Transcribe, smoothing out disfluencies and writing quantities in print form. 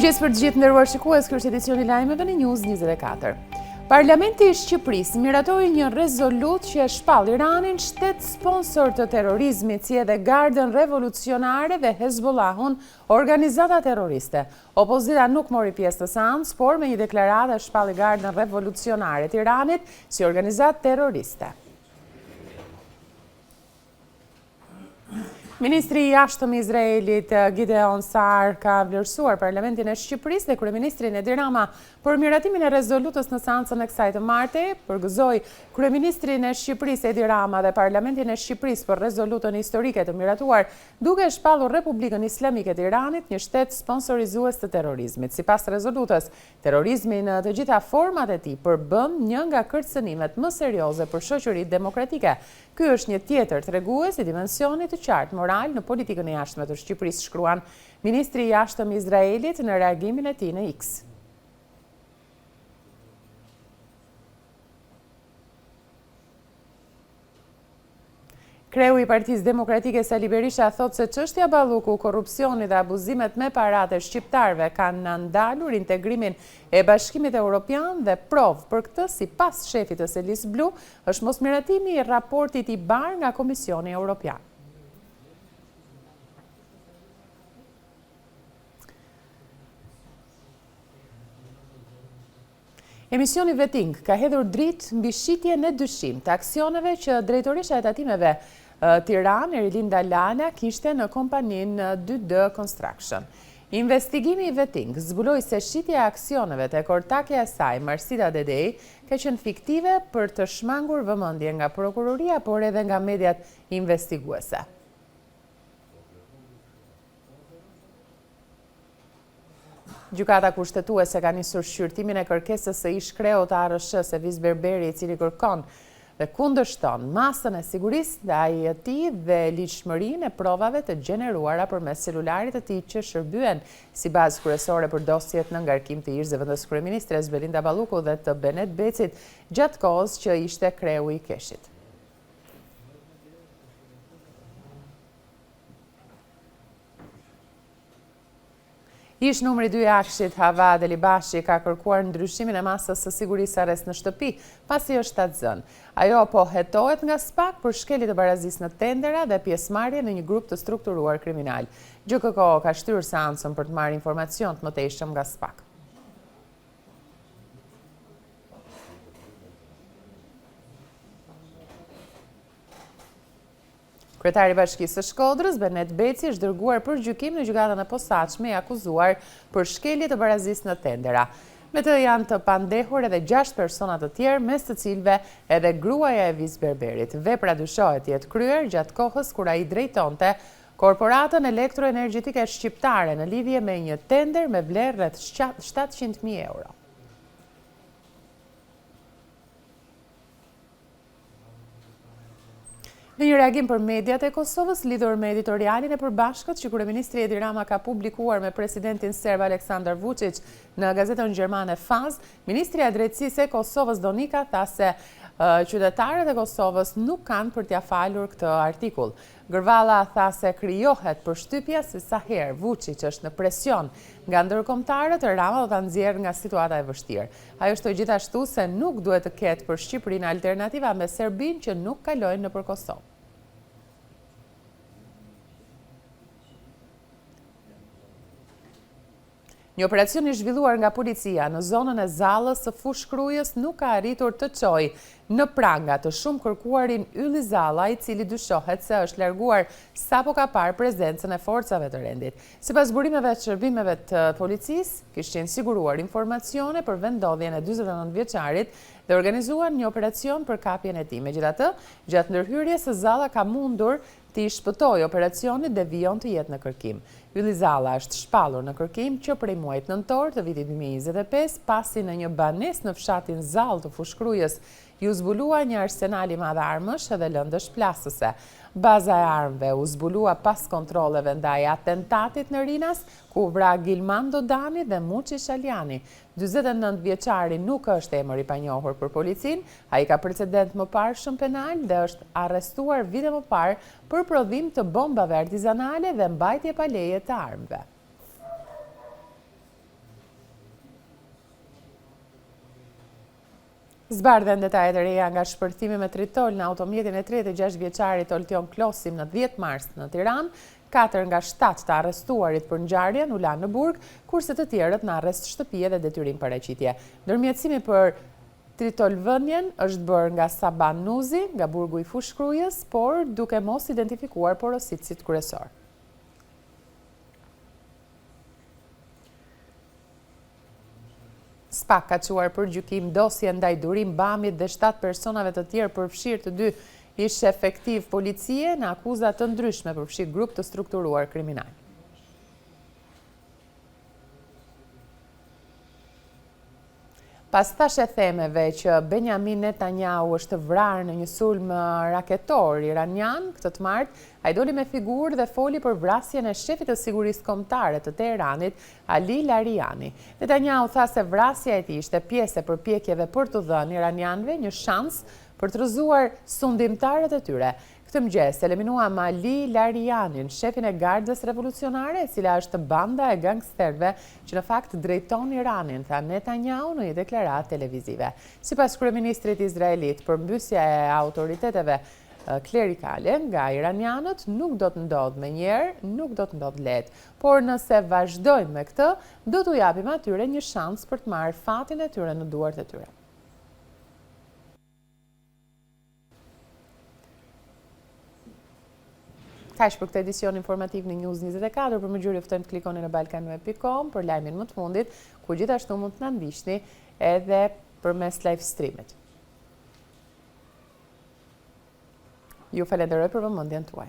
Mirëmëngjes për të gjithë nderuar shikues, ky është edicioni i lajmeve në News 24. Parlamenti i Shqipërisë miratoi një rezolut që e shpall Iranin shtet sponsor të terrorizmit, si edhe Gardën Revolucionare dhe Hezbollahun, organizata terroriste. Opozita nuk mori pjesë të seancës, por me një deklaratë shpalli Gardën Revolucionare të Iranit si organizatë terroriste. Ministri i jashtëm i Izraelit Gideon Saar ka vlerësuar Parlamentin e Shqipërisë dhe Kryeministrin Edi Rama për miratimin e rezolutës në seancën e kësaj të martej. Përgëzoi Kryeministrin e Shqipërisë Edi Rama dhe Parlamentin e Shqipërisë për rezolutën historike të miratuar, duke shpallur Republikën Islamike të Iranit, një shtet sponsorizues të terrorizmit. Sipas rezolutës, terrorizmi në të gjitha format e tij përbën një nga kërcënimet më serioze për shoqëritë demokratike. Ky është një tjetër tregues i dimensionit të qartë moral në politikën e jashtme të Shqipërisë, shkruan Ministri i jashtëm i Izraelit në reagimin e tij në X. Kreu i Partisë Demokratike Sali Berisha thotë se çështja Balluku, korrupsioni dhe abuzimet me paratë e shqiptarëve kanë ndalur integrimin e Bashkimit Evropian dhe provë për këtë, sipas shefit të Selis Blu, është mosmiratimi i raportit i bar nga Komisioni Evropian. Emisioni Veting ka hedhur dritë mbi shitjen e dyshim të aksioneve që drejtorisha e tatimeve Tiranë, Erilinda Lana, kishte në kompaninë 2D Construction. Investigimi i Veting zbuloi se shitja e aksioneve te ortakja e saj, Marsida Dedej, ka qenë fiktive për të shmangur vëmendje nga prokuroria, por edhe nga mediat investiguese. Gjykata kushtetuese ka nisur shqyrtimin e kërkesës së ish-kreut të ARSH Sevis Berberi, i cili kërkon dhe kundërshton masën e sigurisë ndaj tij dhe ligjshmërinë e provave të gjeneruara përmes celularit të tij që shërbyen si bazë kryesore për dosjet në ngarkim të ish zëvendës kryeministres Belinda Balluku dhe të Benet Becit gjatë kohës që ishte kreu i Keshit. Ish numri 2 i Akshit, Hava Delibashi, ka kërkuar ndryshimin e masës së sigurisë arrest në shtëpi, pasi është shtatzën. Ajo po hetohet nga SPAK për shkelje të barazisë në tendera dhe pjesëmarrje në një grup të strukturuar kriminal. GKK ka shtyrë seancën për të marrë informacion të mëtejshëm nga SPAK. Kryetari i Bashkisë së Shkodrës, Benet Beci, është dërguar për gjykim në gjykatën e posaçme i akuzuar për shkelje të barazisë në tendera. Me të janë të pandehur edhe 6 persona të tjerë, mes të cilëve edhe gruaja e Vis Berberit. Vepra dyshohet të jetë kryer gjatë kohës kur ai drejtonte Korporatën Elektroenergjitike Shqiptare në lidhje me një tender me vlerë rreth 700.000 euro. Në një reagim për mediat e Kosovës, lidhur me editorialin e përbashkët që kryeministri Edi Rama ka publikuar me presidentin serb Aleksandar Vučić në gazetën gjermane Faz, ministrja e drejtësisë e Kosovës Donika tha se qytetarët e Kosovës nuk kanë për t'ia falur këtë artikull. Gërvalla tha se krijohet përshtypja se sa herë Vučić është në presion nga ndërkombëtarët, Rama do ta nxjerrë nga situata e vështirë. Ajo shtoi gjithashtu se nuk duhet të ketë për Shqipërinë alternativa me Serbinë që nuk kalojnë nëpër Kosovë. Një operacion i zhvilluar nga policia në zonën e Zallës së Fushkrujës nuk ka arritur të çojë në pranga të shumë kërkuarin Ylli Zalla, i cili dyshohet se është larguar sapo ka parë prezencën e forcave të rendit. Sipas burimeve të shërbimeve të policisë, kishin siguruar informacione për vendodhjen e 49 vjeçarit dhe organizuan një operacion për kapjen e tij. Megjithatë, gjatë ndërhyrjes së Zalla ka mundur të shpëtojë operacionit dhe vijon të jetë në kërkim. Ylli Zalla është shpallur në kërkim që prej muajit nëntor të vitit 2025, pasi në një banesë në fshatin Zallë të Fushkrujës ju zbulua një arsenal i madh armësh dhe lëndësh plasëse. Baza e armëve u zbulua pas kontrolleve ndaj atentatit në Rinas, ku vra Gilman Dodani dhe Muçi Shaljani. 49 vjeçari nuk është emër i panjohur për policinë, ai ka precedent më parshëm penal dhe është arrestuar vite më parë për prodhim të bombave artizanale dhe mbajtje pa leje të armëve. Zbardhen detajet e reja nga shpërthimi me tritol në automjetin e 36 vjeçarit Oltion Klosim në 10 mars në Tiranë. 4 nga 7 të arrestuarit për ngjarjen u lanë në burg, kurse të tjerët në arrest shtëpie dhe detyrim paraqitje. Ndërmjetësimi për tritolvënien është bërë nga Saban Nuzi, nga burgu i Fushkrujës, por duke mos identifikuar porositësit kryesor. SPAK ka quar për gjykim dosje ndaj Durim Bamit dhe 7 personave të tjerë përfshirë të 2 ish efektiv policie në akuzat të ndryshme përfshirë grup të strukturuar kriminal. Pas tash e themeve që Benjamin Netanyahu është vrarë në një sulm raketor iranian, këtë të martë, ai doli me figurë dhe foli për vrasjen e shefit të sigurisë kombëtare të Teheranit, Ali Lariani. Netanyahu tha se vrasja e tij ishte pjesë e përpjekjeve për të dhënë iranianëve një shans për të rrëzuar sundimtarët e tyre. Këtë mëngjes eliminuam Ali Larianin, shefin e Gardës Revolucionare, e cila është banda e gangsterëve që në fakt drejton Iranin, tha Netanyahu në një deklaratë televizive. Sipas kryeministrit izraelit, përmbysja e autoriteteve klerikale nga iranianët nuk do të ndodhë menjëherë, nuk do të ndodhë lehtë, por nëse vazhdojnë me këtë, do t'u japim atyre një shans për të marrë fatin e tyre në duart e tyre. Kaq për këtë edicion informativ në News 24, për më gjuri ftojmë të klikoni në balkanweb.com për lajmin më të fundit, ku gjithashtu mund të na ndiqni edhe përmes live streamit. Ju falenderoj për vëmendjen tuaj.